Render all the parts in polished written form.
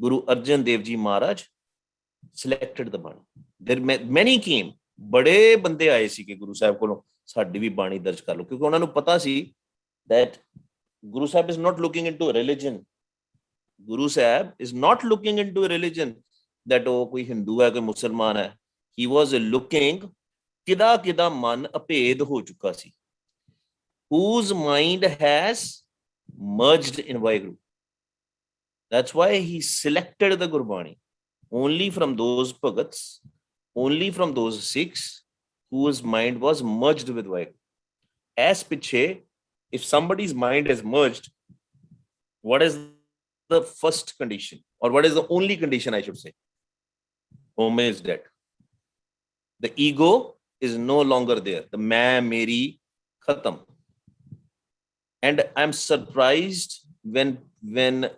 Guru Arjan Dev Ji Maharaj selected the Bani. There many came. बड़े बंदे आए सी कि गुरु साहब को साडी भी बाणी दर्ज कर लो, क्योंकि उन्होंने पता सी that Guru Sahib is not looking into a religion. Guru Sahib is not looking into a religion that oh कोई हिंदू है कोई मुसलमान है. He was looking किदा किदा मन अभेद हो चुका सी, whose mind has merged in Vaheguru. That's why he selected the Gurbani only from those Bhagats, only from those Sikhs whose mind was merged with Vaheguru. As piche, if somebody's mind is merged, what is the first condition, or what is the only condition, I should say? Home is dead. The ego is no longer there. The main, meri, khatam. And I'm surprised when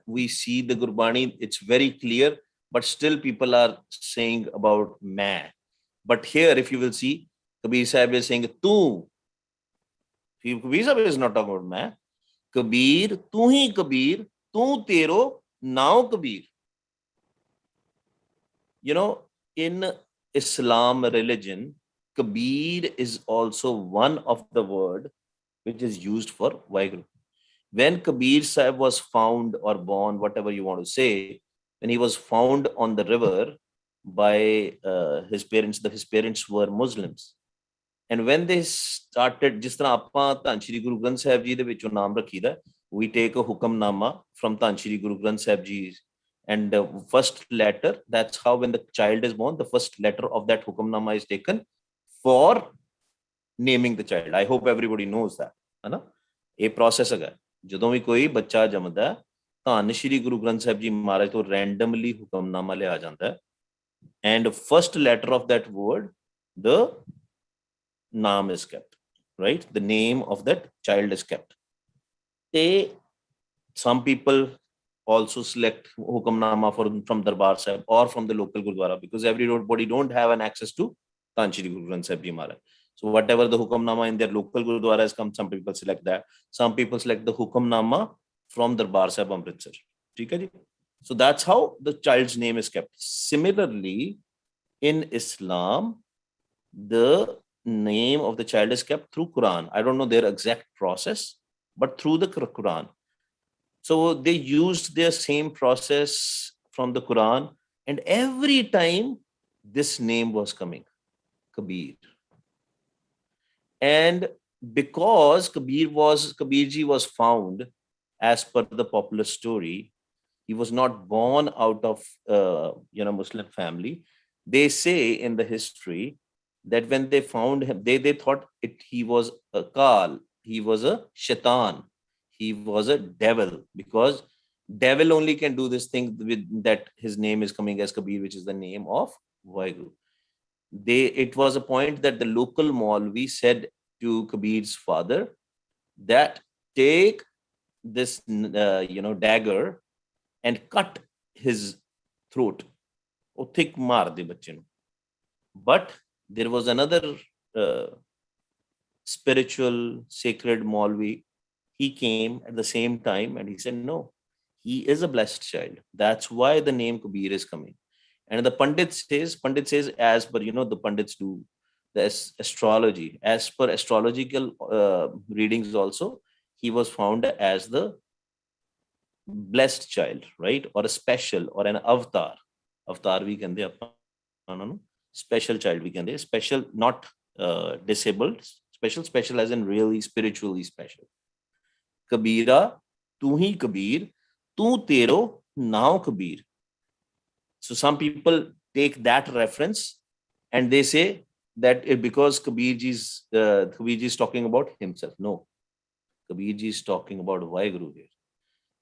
we see the Gurbani, it's very clear, but still people are saying about main. But here, if you will see, Kabir Sahib is saying tu. Kabir Sahib is not talking about main. Kabir, tu hi Kabir, tu tero, now Kabir. You know, in Islam religion, Kabir is also one of the word which is used for Vaheguru. When Kabir Sahib was found or born, whatever you want to say, when he was found on the river by his parents, his parents were Muslims. And when they started, जिस तरह आपां धन श्री गुरु ग्रंथ साहिब जी दे विचों नाम रखीदा, we take a hukamnama from Dhan Shri Guru Granth Sahib Ji, and the first letter, that's how when the child is born, the first letter of that hukamnama is taken for naming the child. I hope everybody knows that. है ना? ये process है. ਜਦੋਂ ਵੀ ਕੋਈ ਬੱਚਾ ਜੰਮਦਾ, ਧੰਨ ਸ਼੍ਰੀ ਗੁਰੂ ਗ੍ਰੰਥ ਸਾਹਿਬ ਜੀ ਮਹਾਰਾਜ ਤੋਂ randomly ਹੁਕਮਨਾਮਾ ਲਿਆ ਜਾਂਦਾ ਹੈ, and first letter of that word, the name is kept, right? The name of that child is kept. Some people also select hukamnama from Darbar Sahib or from the local Gurdwara, because everybody don't have an access to Dhan Shri Guru Granth Sahib Ji Maharaj. So whatever the hukamnama in their local Gurdwara has come, some people select that. Some people select the hukamnama from Darbar Sahib Amritsar. So that's how the child's name is kept. Similarly, in Islam, the name of the child is kept through Quran. I don't know their exact process, but through the Quran. So they used their same process from the Quran, and every time this name was coming, Kabir. And because Kabirji was found, as per the popular story, he was not born out of Muslim family. They say in the history that when they found him, they thought he was a Kal, he was a Shaitan, he was a devil, because devil only can do this thing with that his name is coming as Kabir, which is the name of Vaheguru. It was a point that the local Maulvi said to Kabir's father that take this dagger and cut his throat. But there was another spiritual sacred Maulvi. He came at the same time and he said, no, he is a blessed child. That's why the name Kabir is coming. And the Pandit says, as per, the Pandits do the astrology. As per astrological readings also, he was found as the blessed child, right? Or a special, or an avatar. Avatar we can say, special child we can say. Special, not disabled. Special as in really spiritually special. Kabira, tu hi Kabir, tu tero, now Kabir. So some people take that reference and they say that because Kabirji is talking about himself. No, Kabirji is talking about Vaheguru here.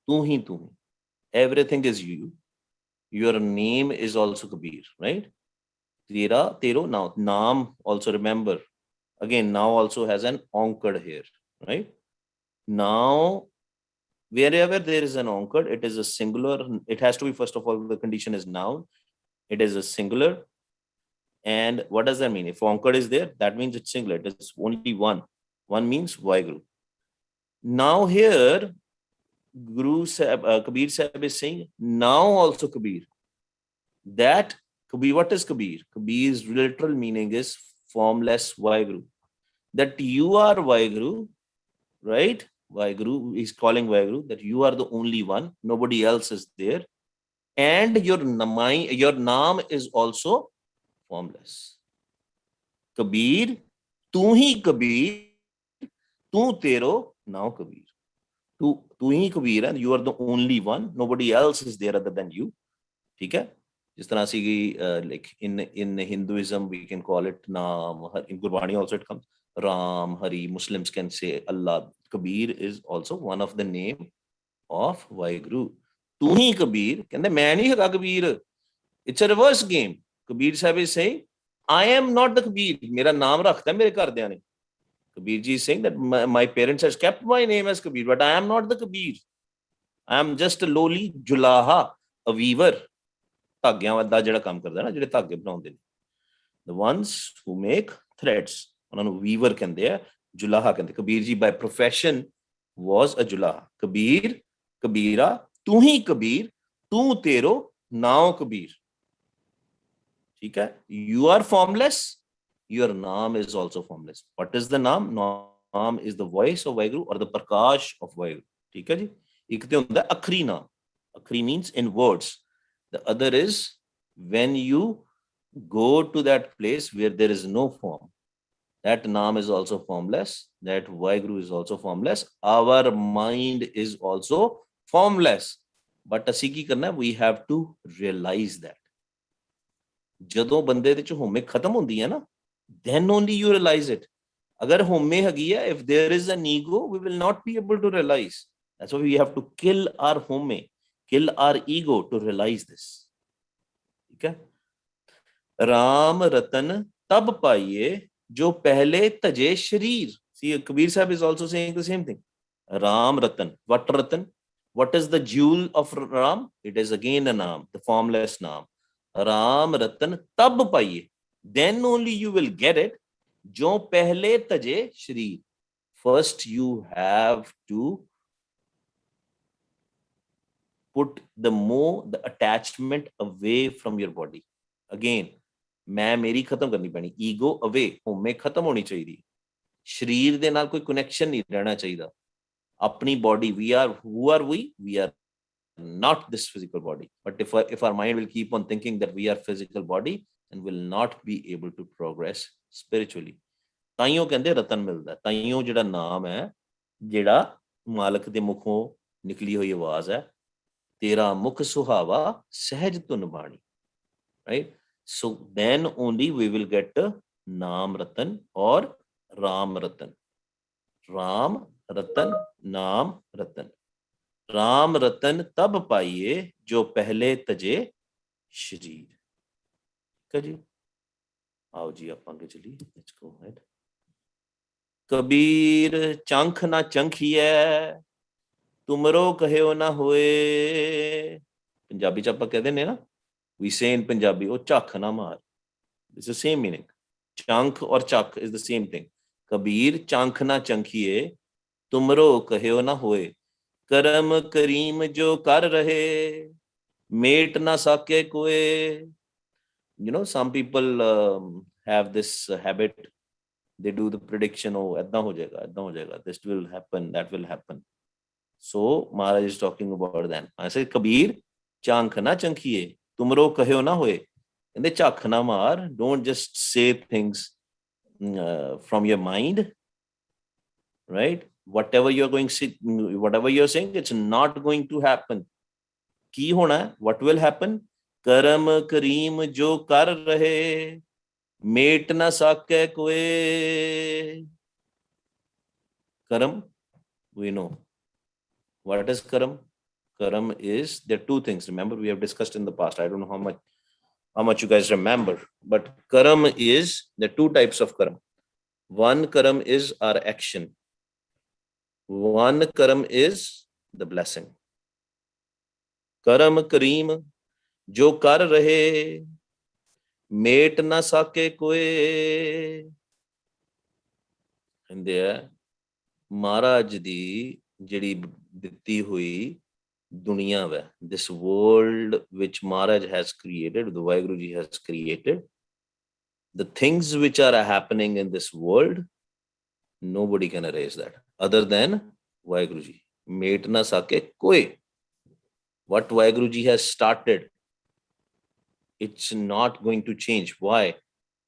Tu hi. Everything is you. Your name is also Kabir, right? Tera, tero, now. Naam, also remember. Again, now also has an onkad here, right? Now, wherever there is an onkad, it is a singular. It has to be, first of all, the condition is noun. It is a singular. And what does that mean? If onkad is there, that means it's singular. It is only one. One means Vaheguru. Now here, Guru Sahib, Kabir Sahib is saying, now also Kabir. That Kabir, what is Kabir? Kabir's literal meaning is formless Vaheguru. That you are Vaheguru, right? Vaheguru is calling Vaheguru, that you are the only one, nobody else is there. And your naam is also formless. Kabir, tu hi Kabir, tu tero, now Kabir. Tu hi Kabir, and you are the only one, nobody else is there other than you. ठीक है, जिस तरह से like in Hinduism we can call it naam, in Gurbani also it comes Ram, Hari. Muslims can say Allah. Kabir is also one of the name of Vaheguru. Tu hi Kabir, ਕਹਿੰਦੇ ਮੈਂ ਨਹੀਂ ਹੈਗਾ Kabir. It's a reverse game. Kabir Sahib is saying, I am not the Kabir. ਮੇਰਾ ਨਾਮ ਰੱਖਦਾ ਮੇਰੇ ਘਰਦਿਆਂ ਨੇ. Kabir ji is saying that my parents has kept my name as Kabir, but I am not the Kabir. I am just a lowly julaha, a weaver. ਧਾਗਿਆਂ ਦਾ ਜਿਹੜਾ ਕੰਮ ਕਰਦਾ ਨਾ, ਜਿਹੜੇ ਧਾਗੇ ਬਣਾਉਂਦੇ ਨੇ, the ones who make threads, ਉਹਨਾਂ ਨੂੰ weaver ਕਹਿੰਦੇ ਆ, ਜੁਲਾਹਾ ਕਹਿੰਦੇ. Kabir ji by profession was a Julaha. Kabir, Kabira, ਤੂੰ ਹੀ ਕਬੀਰ, ਤੂੰ ਤੇਰੋ ਨਾਉ ਕਬੀਰ. ਠੀਕ ਹੈ, you are formless, your naam is also formless. What is the naam? Naam is the voice of Vaheguru or the prakash of Vaheguru. ਠੀਕ ਹੈ ਜੀ. ਇੱਕ ਤੇ ਹੁੰਦਾ ਅਖਰੀ ਨਾਮ. ਅਖਰੀ means in words. The other is when you go to that place where there is no form. That naam is also formless. That Vaheguru is also formless. Our mind is also formless. But ਅਸੀਂ ਕੀ ਕਰਨਾ? We have to realize that. ਜਦੋਂ ਬੰਦੇ ਦੇ ਚ ਹੋਮੇ ਖਤਮ ਹੁੰਦੀ ਹੈ ਨਾ, then only you realize it. ਅਗਰ ਹੋਮੇ ਹੈਗੀ ਹੈ, if there is an ego, we will not be able to realize. That's why we have to kill our home. Kill our ego to realize this. ठीक है. राम रतन तब पाइए जो पहले तजे शरीर. See, Kabir Sahib is also saying the same thing. Ram Ratan. What Ratan? What is the jewel of Ram? It is again a naam, the formless naam. Ram Ratan tab paye. Then only you will get it. Jo pehle taje shri. First you have to put the attachment away from your body. Again, मैं मेरी खत्म करनी पैनी. Ego away, होमे खत्म होनी चाहिए. शरीर दे नाल कोई कनेक्शन नहीं रहना चाहिए. अपनी body, we are, who are we? We are not this physical body. But if our mind will keep on thinking that we are physical body, and will not be able to progress spiritually. ਤਾਈਓ ਕਹਿੰਦੇ ਰਤਨ ਮਿਲਦਾ. ਤਾਈਓ ਜਿਹੜਾ ਨਾਮ ਹੈ, ਜਿਹੜਾ ਮਾਲਕ ਦੇ ਮੁਖੋਂ ਨਿਕਲੀ ਹੋਈ ਆਵਾਜ਼ ਹੈ, ਤੇਰਾ ਮੁਖ ਸੁਹਾਵਾ ਸਹਿਜ ਧੁਨ ਬਾਣੀ. Right? So then only we will get Naam Ratan or Ram Ratan. Ram Ratan, Naam Ratan. Ram Ratan tab paiye jo pehle taje shरीर. ठीक है जी. आओ जी आप आगे चलिए. Let's go ahead. कबीर चंख ना चंखिए तुमरो कहयो ना होए. पंजाबी च आपां कहदे ने ना, we say in Punjabi, oh chakh na maar. It's the same meaning. Chankh or chakh is the same thing. Kabir chankh na chankhiye tumro kahyo na hoye. Karam kareem jo kar rahe mate na sake koe. You know, some people have this habit. They do the prediction, oh edda ho jayega, this will happen, that will happen. So Maharaj is talking about that. I say Kabir chankh na chankhiye तुमरो कहो ना होए. कहते झक ना मार. Don't just say things from your mind, right? Whatever you're saying, it's not going to happen. की होना है? What will happen? करम करीम जो कर रहे मेट ना साके कोए. Karam, we know. What is karam? Karam is, there are two things. Remember, we have discussed in the past. I don't know how much you guys remember, but karam is, there are two types of karam. One karam is our action. One karam is the blessing. Karam kareem jo kar rahe mate na sake koe. And there Maharaj di ਜਿਹੜੀ ਦਿੱਤੀ ਹੋਈ ਦੁਨੀਆ ਵਾ, this world which Maharaj has created, the Vaheguru Ji has created, the things which are happening in this world, nobody can erase that other than Vaheguru Ji. Mate na sake koi. What Vaheguru Ji has started, it's not going to change. Why?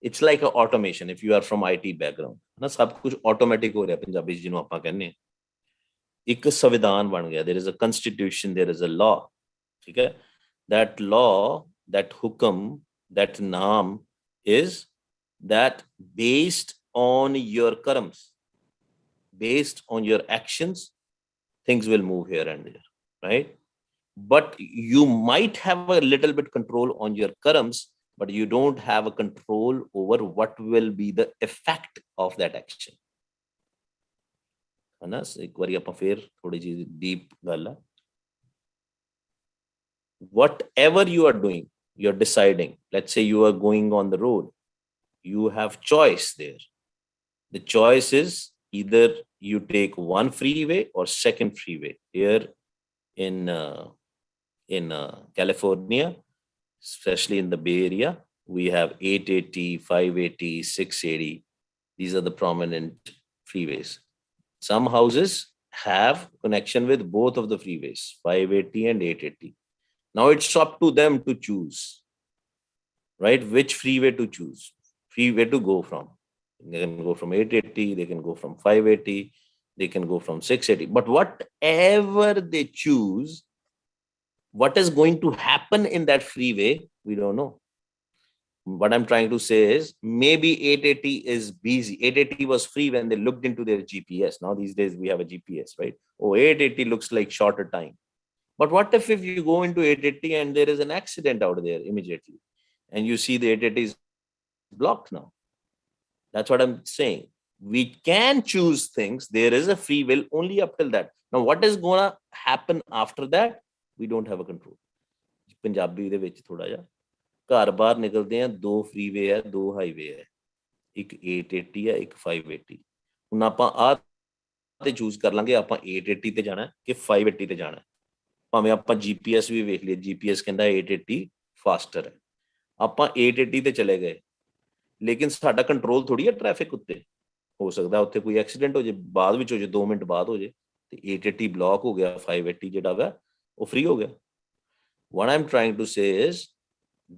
It's like an automation. If you are from IT background, ना सब कुछ automatic हो रहा है, पंजाबी जिन्हों आपां कहने एक संविधान बन गया. There is a constitution, there is a law. ठीक है? That law, that hukum, that naam is that based on your karmas, based on your actions, things will move here and there, right? But you might have a little bit control on your karams, but you don't have a control over what will be the effect of that action. है ना? एक बार ਆਪਾਂ फिर थोड़ी जी deep ਗੱਲ है. Whatever you are doing, you're deciding. Let's say you are going on the road, you have choice there. The choice is either you take one freeway or second freeway. Here in California, especially in the Bay Area, we have 880, 580, 680. These are the prominent freeways. Some houses have connection with both of the freeways, 580 and 880. Now it's up to them to choose, right? Which freeway to choose, freeway to go from. They can go from 880, they can go from 580, they can go from 680. But whatever they choose, what is going to happen in that freeway, we don't know. What I'm trying to say is maybe 880 is busy. 880 was free when they looked into their GPS. Now these days we have a GPS, right? Oh, 880 looks like shorter time. But what if you go into 880 and there is an accident out there immediately and you see the 880 is blocked now? That's what I'm saying. We can choose things. There is a free will only up till that. Now, what is going to happen after that? We don't have a control. Punjabi ਦੇ ਵਿੱਚ ਥੋੜਾ ਜਿਹਾ ਘਰ ਬਾਹਰ ਨਿਕਲਦੇ ਆ, ਦੋ freeway ਹੈ, ਦੋ ਹਾਈਵੇ ਹੈ, ਇੱਕ 880 ਹੈ, ਇੱਕ 580. ਹੁਣ ਆਪਾਂ ਆਹ ਤੇ ਚੂਜ਼ ਕਰ ਲਾਂਗੇ ਆਪਾਂ 880 ਤੇ ਜਾਣਾ ਕਿ 580 ਤੇ ਜਾਣਾ. ਭਾਵੇਂ ਆਪਾਂ GPS ਵੀ ਵੇਖ ਲਈਏ, GPS ਕਹਿੰਦਾ 880 ਫਾਸਟਰ ਹੈ, ਆਪਾਂ 880 ਤੇ ਚਲੇ ਗਏ, ਲੇਕਿਨ ਸਾਡਾ ਕੰਟਰੋਲ ਥੋੜੀ ਹੈ ਟ੍ਰੈਫਿਕ ਉੱਤੇ. ਹੋ ਸਕਦਾ ਉੱਥੇ ਕੋਈ ਐਕਸੀਡੈਂਟ ਹੋ ਜੇ, ਬਾਅਦ ਵਿੱਚ ਹੋ ਜੇ, 2 ਮਿੰਟ ਬਾਅਦ ਹੋ ਜੇ, ਤੇ 880 ਬਲੌਕ ਹੋ ਗਿਆ, 580 ਜਿਹੜਾ ਵਾ ਉਹ ਫ੍ਰੀ ਹੋ ਗਿਆ. What I'm trying to say is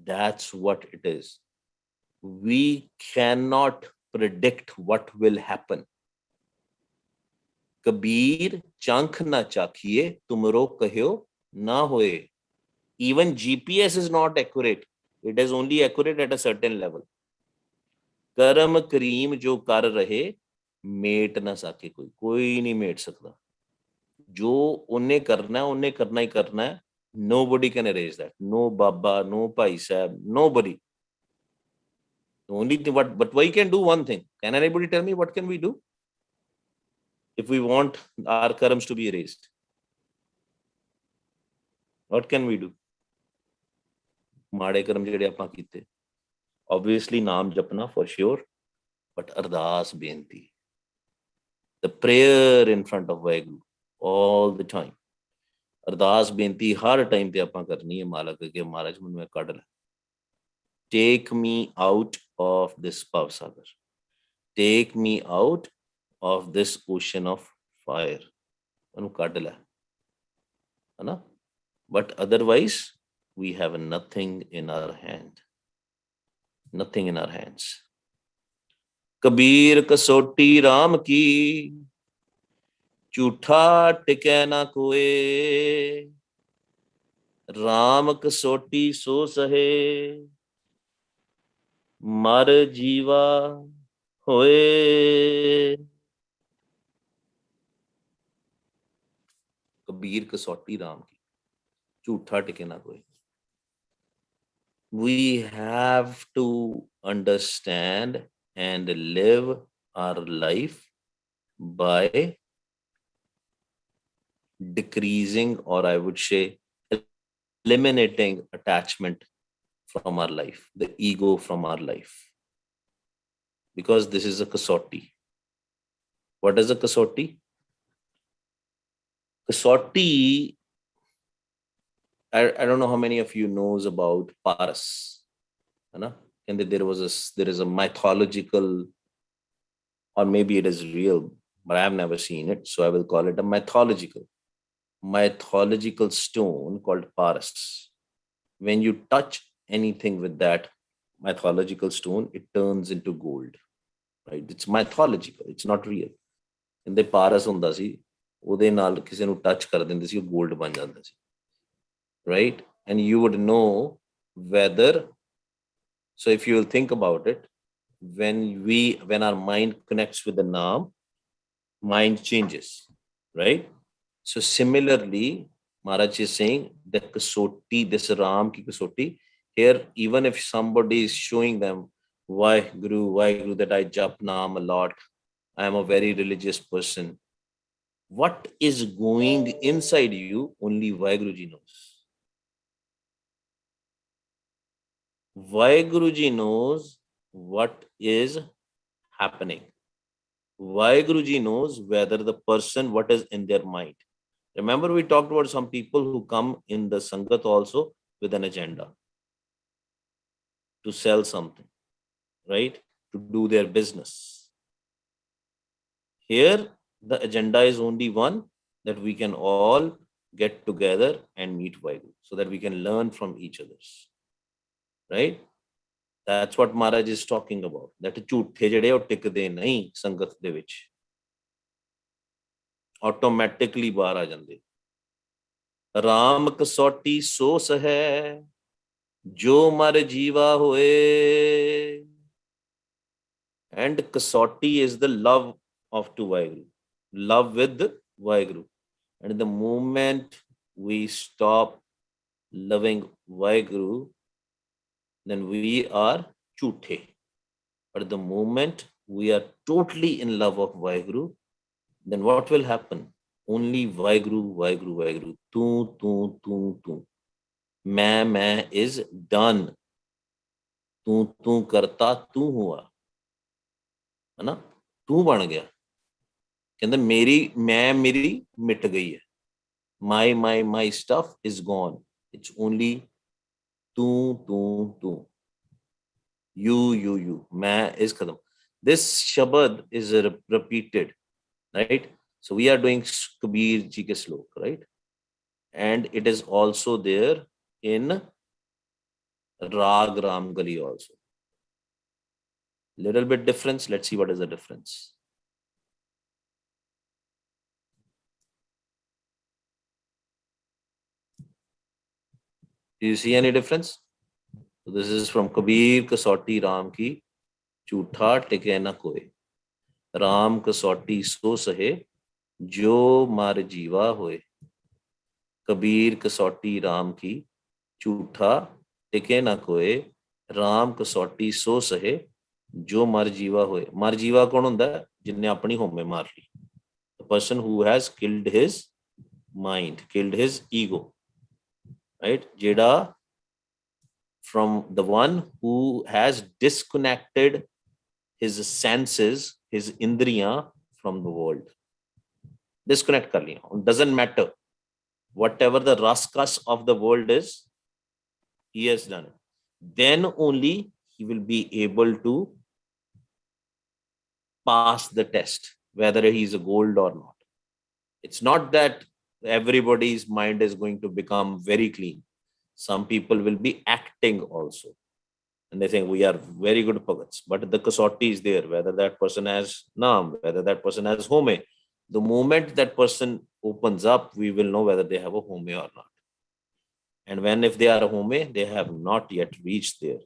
that's what it is. We cannot predict what will happen. Kabir chank na chakiye tumro kahyo na hoye. Even GPS is not accurate. It is only accurate at a certain level. करम करीम जो कर रहे met ना सके कोई, कोई नहीं met सकता. जो उन्हें करना ही करना है. Nobody can erase that. No Baba, no Bhai Sahib, nobody. The only thing, but we can do one thing. Can anybody tell me what can we do if we want our karams to be erased? What can we do? माड़े कर्म ਜਿਹੜੇ ਆਪਾਂ ਕੀਤੇ, obviously ਨਾਮ ਜਪਣਾ for sure, but ਅਰਦਾਸ ਬੇਨਤੀ, the prayer in front of Vaheguru all the time. ਅਰਦਾਸ ਬੇਨਤੀ ਹਰ ਟਾਈਮ ਤੇ ਆਪਾਂ ਕਰਨੀ ਹੈ ਮਾਲਕ ਅੱਗੇ, ਮਹਾਰਾਜ ਮੈਨੂੰ ਇਹ ਕੱਢ ਲੈ. Take me out of this Bhav Sagar. Take me out of this ocean of fire. ਮੈਨੂੰ ਕੱਢ ਲੈ, ਹੈ ਨਾ? But otherwise, we have nothing in our hand. Nothing in our hands. Kabir kasoti Ram ki, झूठा टिकै ना कोए. राम कसोटी सो सहे, मर जीवा होए. कबीर कसौटी राम की, झूठा टिके ना कोई. We have to understand and live our life by decreasing, or I would say eliminating attachment from our life, the ego from our life, because this is a kasoti. What is a kasoti? Kasauti, I don't know how many of you knows about Paras. And there is a mythological, or maybe it is real, but I have never seen it, so I will call it a mythological stone called Paras. When you touch anything with that mythological stone, it turns into gold. Right? It's mythological. It's not real. ਕਹਿੰਦੇ ਪਾਰਸ ਹੁੰਦਾ ਸੀ, ਉਹਦੇ ਨਾਲ ਕਿਸੇ ਨੂੰ touch ਕਰ ਦਿੰਦੇ ਸੀ, ਉਹ gold ਬਣ ਜਾਂਦਾ ਸੀ. Right? And you would know whether, so if you will think about it, when our mind connects with the naam, mind changes, right? So similarly, Maharaj is saying the kasoti, this Ram ki kasoti, here, even if somebody is showing them, why Guru, that I jap naam a lot, I am a very religious person. What is going inside you, only Vaiguruji knows. Vaiguruji knows what is happening. Vaiguruji knows whether the person, what is in their mind. Remember, we talked about some people who come in the Sangat also with an agenda to sell something, right? To do their business. Here, the agenda is only one, that we can all get together and meet Vaiguru so that we can learn from each other's. Right? That's what Maharaj is talking about. That ਝੂਠੇ ਜਿਹੜੇ ਉਹ ਟਿਕਦੇ ਨਹੀਂ ਸੰਗਤ ਦੇ ਵਿੱਚ, automatically ਬਾਹਰ ਆ ਜਾਂਦੇ. ਰਾਮ ਕਸੌਟੀ ਸੋ ਸਹੈ ਜੋ ਮਰ ਜੀਵਾ ਹੋਏ. And kasauti is the love of to Vaiguru, love with Vaiguru. And the moment we stop loving Vaiguru, then we are chuthe. But the moment we are totally in love of Vaiguru, then what will happen? Only Vaiguru, Vaiguru, Vaiguru. Tu. Main is done. Tu karta tu hua. है ना, तू बन गया. कहते मेरी मिट गई है. My stuff is gone. It's only तू. You. मैं is खत्म. This shabad is repeated, right? So we are doing Kabir ji ke slok, right? And it is also there in Rag Ramgali also. Little bit difference. Let's see what is the difference. Do you see any difference? So this is from Kabir Kasauti Ram ki Chutha Tike na Koe. Ram Kasauti so sahe jo mar jiva hoye. Kabir Kasauti Ram ki Chutha Tike na Koe. Ram Kasauti so sahe जो मर जीवा होए. मर जीवा कौन होंदा है? जिन्ने अपनी होमे मार ली. The person who has killed his mind, killed his ego, right? Jeda, from the one who has disconnected his senses, his indriya from the world. Disconnect kar liya. Doesn't matter. Whatever the raskas of the world is, he has done it. Then only he will be able to pass the test, whether he is a gold or not. It's not that everybody's mind is going to become very clean. Some people will be acting also. And they think we are very good Bhagats. But the kasauti is there, whether that person has naam, whether that person has home. The moment that person opens up, we will know whether they have a home or not. And when if they are a home, they have not yet reached there.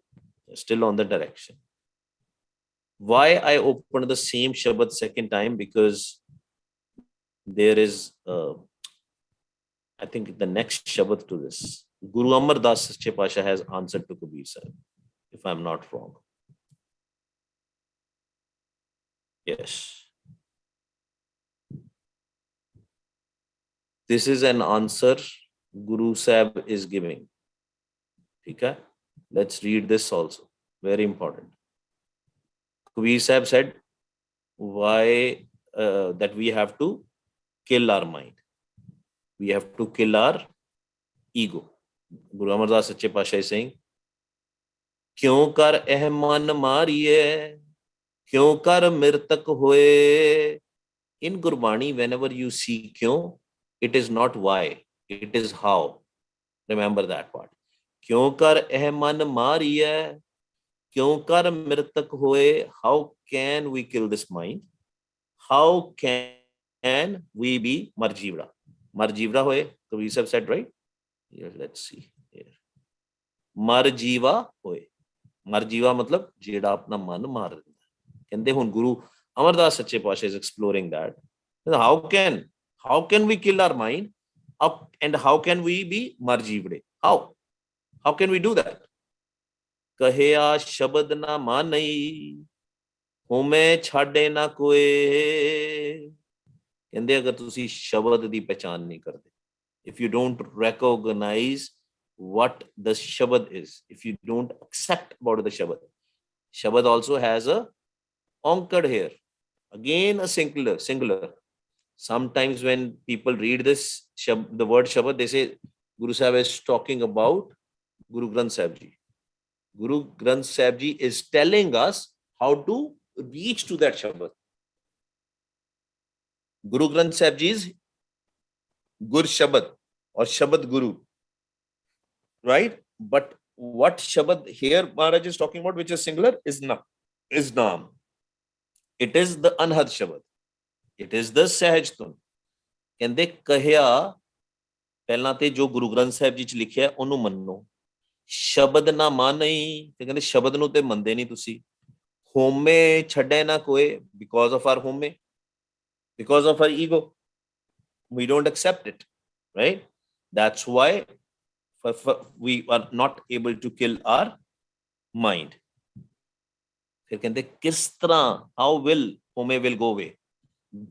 They're still on the direction. Why I opened the same Shabad second time? Because there is, I think, the next Shabad to this. Guru Amar Das Sache Pasha has answered to Kabir Sahib, if I'm not wrong. Yes. This is an answer Guru Sahib is giving. Okay? Let's read this also. Very important. Kabir Sahib said, why that we have to kill our mind. We have to kill our ego. Guru Amardas Sache Pasha is saying, क्यों कर एह मन मारिए, क्यों कर मृतक होए. In Gurbani, whenever you see kyun, it is not why, it is how. Remember that part. क्यों कर एह मन मारिए, क्यों कर मृतक होए. How can we kill this mind? How can we be marjivra? Marjivra hoye. So we have said, right? Here, let's see. Here. Marjiva hoye. Marjiva matlab ਜਿਹੜਾ ਆਪਣਾ ਮਨ ਮਾਰ ਦਿੰਦਾ. ਕਹਿੰਦੇ ਹੁਣ ਗੁਰੂ ਅਮਰਦਾਸ ਸੱਚੇ ਪਾਤਸ਼ਾਹ is exploring that. How can we kill our mind up, and how can we be marjivre? How can we do that? ਕਹਿਆ ਸ਼ਬਦ ਨਾ ਮਾਨਈ, ਹੋਮੇ ਛਾੜੇ ਨਾ ਕੋਏ. ਕਹਿੰਦੇ ਅਗਰ ਤੁਸੀਂ ਸ਼ਬਦ ਦੀ ਪਹਿਚਾਨ ਨਹੀਂ ਕਰਦੇ, if you don't recognize what the shabad is, if you don't accept about the shabad also has a onkad here, again a singular. Sometimes when people read this the word shabad, they say Guru Sahib is talking about Guru Granth Sahib Ji. Guru Granth Sahib Ji is telling us how to reach to that shabad. Guru Granth Sahib Ji is Gur Shabad or Shabad Guru, right? But what Shabad here Maharaj is talking about, which is singular, is Naam. It is the Anhad Shabad. It is the Sahaj Tun. ਕਹਿੰਦੇ ਕਹਿਆ ਪਹਿਲਾਂ ਤੇ ਜੋ ਗੁਰੂ ਗ੍ਰੰਥ ਸਾਹਿਬ ਜੀ ਚ ਲਿਖਿਆ ਉਹਨੂੰ ਮੰਨੋ. ਸ਼ਬਦ ਨਾ ਮਾਨਈ, ਤੇ ਕਹਿੰਦੇ ਸ਼ਬਦ ਨੂੰ ਤੇ ਮੰਨਦੇ ਨਹੀਂ ਤੁਸੀਂ. ਹੋਮੇ ਛੱਡੇ ਨਾ ਕੋਏ, because of our home, because of our ego, we don't accept it, right? That's why we are not able to kill our mind. ਫਿਰ ਕਹਿੰਦੇ ਕਿਸ ਤਰ੍ਹਾਂ, how will home will go away?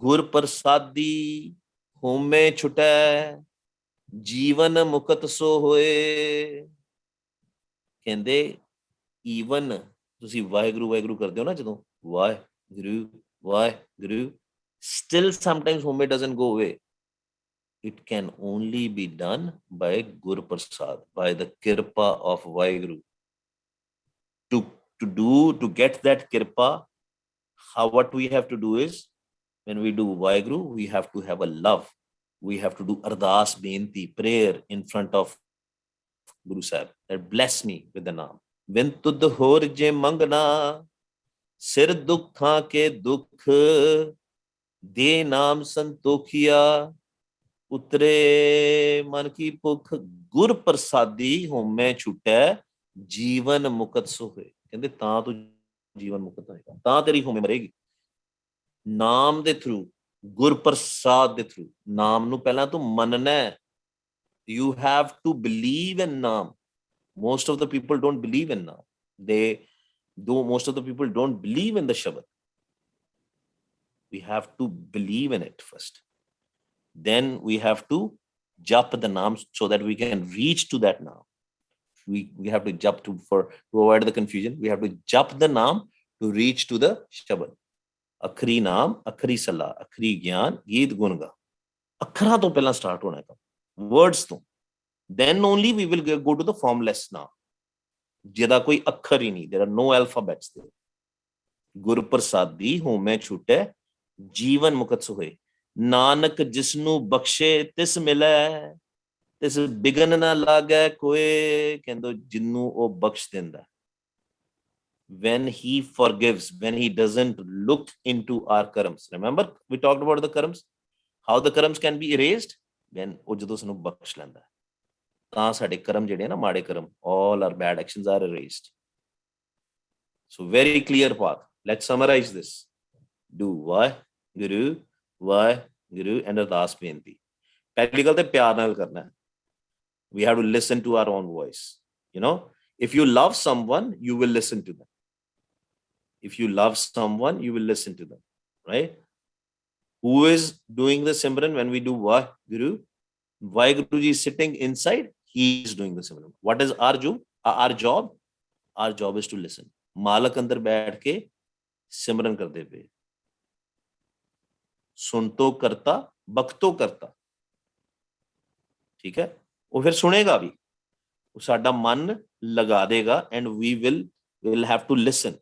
ਗੁਰ ਪ੍ਰਸਾਦੀ ਹੋਮੇ ਛੁਟੈ, ਜੀਵਨ ਮੁਕਤ ਸੋ ਹੋਏ. ਕਹਿੰਦੇ ਈਵਨ ਤੁਸੀਂ ਵਾਹਿਗੁਰੂ ਵਾਹਿਗੁਰੂ ਕਰਦੇ ਹੋ ਨਾ, ਜਦੋਂ Waheguru, still sometimes home doesn't go away. It can only be done by Guru Prasad, by the kirpa of Vaheguru. To get that kirpa, what we have to do is, when we do Vaheguru, we have to have a love. We have to do ardas, beinti, prayer in front of Guru Sahib, that bless me with the naam. Vin tud hor je mangna, sir dukha ke dukh, de naam santokhiya, ਉਤਰੇ ਮਨ ਕੀ ਭੁੱਖ. ਗੁਰ ਪ੍ਰਸਾਦੀ ਹੋਮੈ ਛੁਟੈ, ਜੀਵਨ ਮੁਕਤ ਸੋ ਹੋਏ. ਕਹਿੰਦੇ ਤਾਂ ਤੂੰ ਜੀਵਨ ਮੁਕਤ ਹੋਏਗਾ, ਤਾਂ ਤੇਰੀ ਹੋਮੇ ਮਰੇਗੀ. ਨਾਮ ਦੇ ਥਰੂ, ਗੁਰ ਪ੍ਰਸਾਦ ਦੇ ਥਰੂ. ਨਾਮ ਨੂੰ ਪਹਿਲਾਂ ਤੂੰ ਮੰਨਣਾ. You have to believe in naam. Most of the people don't believe in naam. Most of the people don't believe in the shabad. We have to believe in it first. Then we have to jap the naam so that we can reach to that naam. We have to jap to avoid the confusion. We have to jap the naam to reach to the shabad. Akhri naam, akhri salah, akhri gyan, geet gunga. Akhra to pehla start hona hai, words to. Then only we will go to the formless naam. Jada koi akhar hi nahi, there are no alphabets there. Guru prasadi home chute, jeevan mukat sohe. Nanak ਜਿਸਨੂੰ ਬਖਸ਼ੇ ਤਿਸ ਮਿਲੈ, ਤਿਸ begin ਨਾ ਲਾਗੈ ਕੋਏ. ਕਹਿੰਦੋ ਜਿਹਨੂੰ ਉਹ ਬਖਸ਼ ਦਿੰਦਾ. When he forgives, when he doesn't look into our karams. Remember we talked about the karams, how the karams can be erased? When ਉਹ ਜਦੋਂ ਸਾਨੂੰ ਬਖਸ਼ ਲੈਂਦਾ, ਤਾਂ ਸਾਡੇ ਕਰਮ ਜਿਹੜੇ ਨਾ ਮਾੜੇ ਕਰਮ, all our bad actions are erased. So very clear path. Let's summarize this. Do Vaheguru, Vaheguru and Ardas Beinti. ਪਹਿਲੀ ਗੱਲ ਤੇ ਪਿਆਰ ਨਾਲ ਕਰਨਾ. We have to listen to our own voice. You know, if you love someone, you will listen to them. If you love someone, you will listen to them, right? Who is doing the Simran when we do Vaheguru? Vaheguru ji is sitting inside, he is doing the Simran. What is our job? Our job is to listen. ਮਾਲਕ ਅੰਦਰ ਬੈਠ ਕੇ ਸਿਮਰਨ ਕਰਦੇ ਪਏ. ਸੁਣ ਤੋ ਕਰਤਾ, ਬਖ ਤੋ ਕਰਤਾ. ठीक है, वो फिर सुनेगा भी, वो साडा मन लगा देगा and we will have to listen.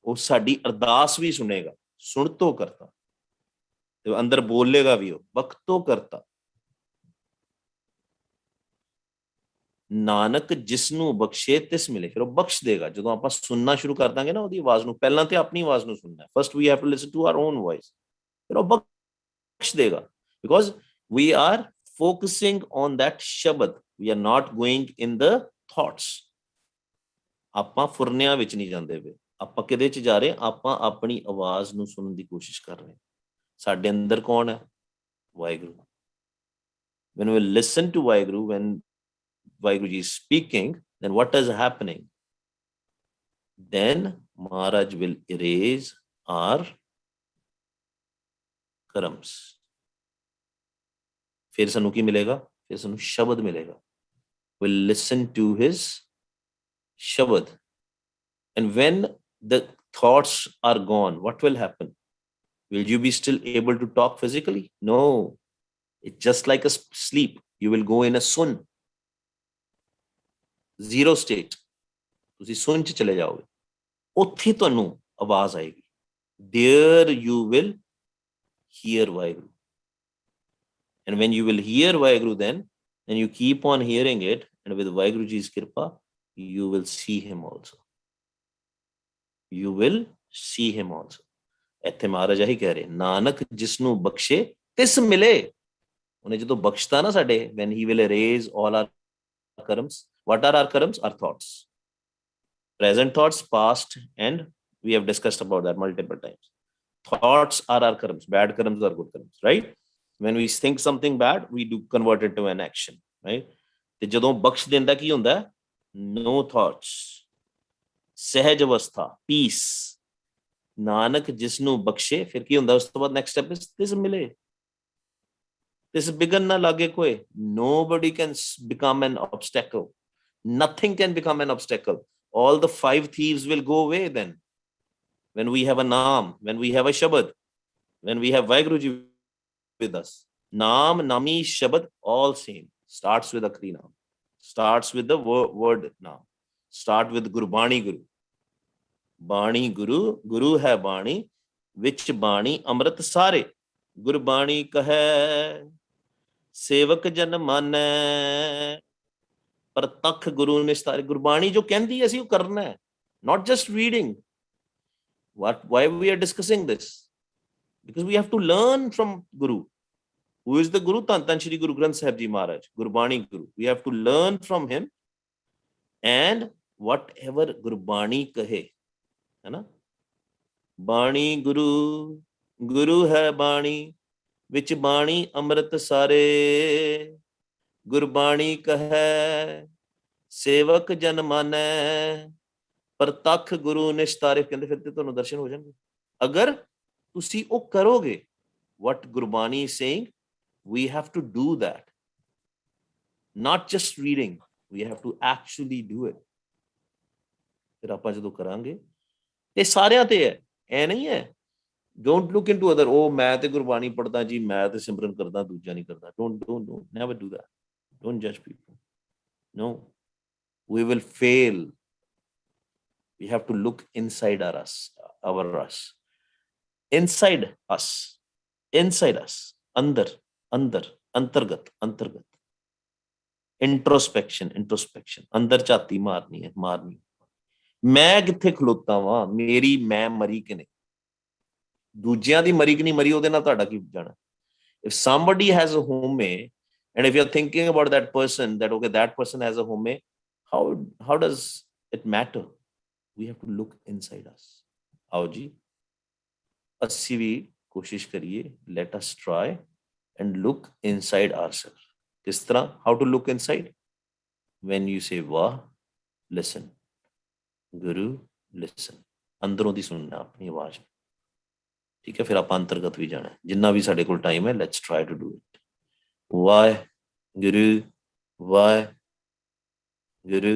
वो साडी अरदास भी सुनेगा, सुन तो करता, तो अंदर बोलेगा भी, वो वक्त तो करता। ਨਾਨਕ ਜਿਸ ਨੂੰ ਬਖਸ਼ੇ ਤਿਸ ਮਿਲੇ, ਫਿਰ ਉਹ ਬਖਸ਼ ਦੇਗਾ। ਜਦੋਂ ਆਪਾਂ ਸੁਣਨਾ ਸ਼ੁਰੂ ਕਰ ਦਾਂਗੇ ਨਾ ਉਹਦੀ ਆਵਾਜ਼ ਨੂੰ, ਪਹਿਲਾਂ ਤੇ ਆਪਣੀ ਆਵਾਜ਼ ਨੂੰ ਸੁਣਨਾ, first we have to listen to our own voice, ਫਿਰ ਉਹ ਬਖਸ਼ ਦੇਗਾ। Because we are focusing on that ਸ਼ਬਦ, we are not going in the thoughts। ਆਪਾਂ ਫੁਰਨਿਆਂ ਵਿੱਚ ਨਹੀਂ ਜਾਂਦੇ ਵੇ, ਆਪਾਂ ਕਿਹਦੇ ਚ ਜਾ ਰਹੇ, ਆਪਾਂ ਆਪਣੀ ਆਵਾਜ਼ ਨੂੰ ਸੁਣਨ ਦੀ ਕੋਸ਼ਿਸ਼ ਕਰ ਰਹੇ। ਸਾਡੇ ਅੰਦਰ ਕੌਣ ਹੈ? Waheguru. when we listen to Waheguru, when Vaheguru Ji is speaking, then what is happening? Then Maharaj will erase our karams। फिर सानू की मिलेगा? फिर सानू शब्द मिलेगा। We'll listen to his shabad, and when the thoughts are gone, what will happen? Will you be still able to talk physically? No, it's just like a sleep, you will go in a sun, zero state, ਤੁਸੀਂ ਸੁਣ ਚ ਚਲੇ ਜਾਓਗੇ, ਉੱਥੇ ਤੁਹਾਨੂੰ ਆਵਾਜ਼ ਆਏਗੀ। there you will hear Waheguru, and when you will hear Waheguru, then you keep on hearing it, and with Waheguru ji's ਕਿਰਪਾ you will see him also, you will see him also। ਇੱਥੇ ਮਹਾਰਾਜ ਇਹੀ ਕਹਿ ਰਹੇ, ਨਾਨਕ ਜਿਸ ਨੂੰ ਬਖਸ਼ੇ ਤਿਸ ਮਿਲੇ। ਉਹਨੇ ਜਦੋਂ ਬਖਸ਼ਤਾ ਨਾ ਸਾਡੇ, when he will erase all our karams। What are our karams? Our thoughts, present thoughts, past, and we have discussed about that multiple times। Thoughts are our karams, bad karams or good karams, right? When we think something bad, we do convert it to an action, right? ਤੇ ਜਦੋਂ ਬਖਸ਼ ਦਿੰਦਾ ਕੀ ਹੁੰਦਾ? no thoughts, ਸਹਿਜ ਅਵਸਥਾ, peace। Nanak ਜਿਸ ਨੂੰ ਬਖਸ਼ੇ, ਫਿਰ ਕੀ ਹੁੰਦਾ ਉਸ ਤੋਂ ਬਾਅਦ? next step is ਤਿਸ ਮਿਲੇ। ਤਿਸ ਬਿਗਨ ਨਾ ਲਾਗੇ ਕੋਏ। nobody can become an obstacle, nothing can become an obstacle। all the 5 thieves will go away then, when we have a naam, when we have a shabad, when we have Vaheguru Ji with us। naam, nami, shabad, all same, starts with akhri naam, starts with the word naam, start with gurbani guru। ਬਾਣੀ ਗੁਰੂ, ਗੁਰੂ ਹੈ ਬਾਣੀ, ਵਿੱਚ ਬਾਣੀ ਅੰਮ੍ਰਿਤ ਸਾਰੇ। ਗੁਰਬਾਣੀ ਕਹੈ ਸੇਵਕ ਜਨ ਮਾਨੈ, ਪ੍ਰਤੱਖ ਗੁਰੂ ਨਿਸਤਾਰੇ। ਗੁਰਬਾਣੀ ਜੋ ਕਹਿੰਦੀ ਅਸੀਂ ਉਹ ਕਰਨਾ ਹੈ, not just reading। why we are discussing this? because we have to learn from Guru। who is the Guru? ਧੰਨ ਧੰਨ ਸ਼੍ਰੀ ਗੁਰੂ ਗ੍ਰੰਥ ਸਾਹਿਬ ਜੀ ਮਹਾਰਾਜ, ਗੁਰਬਾਣੀ ਗੁਰੂ। we have to learn from him, and whatever Gurbani ਕਹੇ, है ना। बाणी गुरु, गुरु है बाणी, विच बाणी अमृत सारे। गुरबाणी कहे सेवक जन मानै, प्रतख गुरु निस्तारे। कहते फिर तुहानू दर्शन हो जाएंगे अगर तुसी ओ करोगे। what Gurbani is saying, we have to do that, not just reading, we have to actually do it। फिर आपां जदों करांगे, ਇਹ ਸਾਰਿਆਂ ਤੇ ਹੈ, ਐ ਨਹੀਂ ਹੈ। ਡੋਂਟ ਲੁੱਕ ਇਨਟੂ ਅਦਰ, ਉਹ ਮੈਂ ਤੇ ਗੁਰਬਾਣੀ ਪੜਦਾ ਜੀ, ਮੈਂ ਤੇ ਸਿਮਰਨ ਕਰਦਾ, ਦੂਜਾ ਨਹੀਂ ਕਰਦਾ। Don't never do that. Don't ਜੱਜ people, no, we will fail। we have to look inside us, inside us, ਅੰਦਰ ਅੰਤਰਗਤ ਇੰਟਰੋਸਪੈਕਸ਼ਨ ਅੰਦਰ ਝਾਤੀ ਮਾਰਨੀ ਹੈ। ਮੈਂ ਕਿੱਥੇ ਖਲੋਤਾ ਵਾਂ, ਮੇਰੀ ਮੈਂ ਮਰੀ ਕਿ ਨਹੀਂ, ਦੂਜਿਆਂ ਦੀ ਮਰੀ ਕਿ ਨਹੀਂ ਮਰੀ, ਉਹਦੇ ਨਾਲ ਤੁਹਾਡਾ ਕੀ ਜਾਣਾ। if somebody has a home, and if you're thinking about that person, that okay, that person has a home, how does it matter? we have to look inside us। आओ जी ਅਸੀਂ ਵੀ ਕੋਸ਼ਿਸ਼ ਕਰੀਏ, let us try and look inside ourselves। ਕਿਸ ਤਰ੍ਹਾਂ? how to look inside? when you say ਵਾਹ, listen, ਗੁਰੂ, ਲਿਸਨ, ਅੰਦਰੋਂ ਦੀ ਸੁਣਨਾ ਆਪਣੀ ਆਵਾਜ਼, ਠੀਕ ਹੈ। ਫਿਰ ਆਪਾਂ ਅੰਤਰਗਤ ਵੀ ਜਾਣਾ, ਜਿੰਨਾ ਵੀ ਸਾਡੇ ਕੋਲ ਟਾਈਮ ਹੈ, let's try to do it. Waheguru, Waheguru.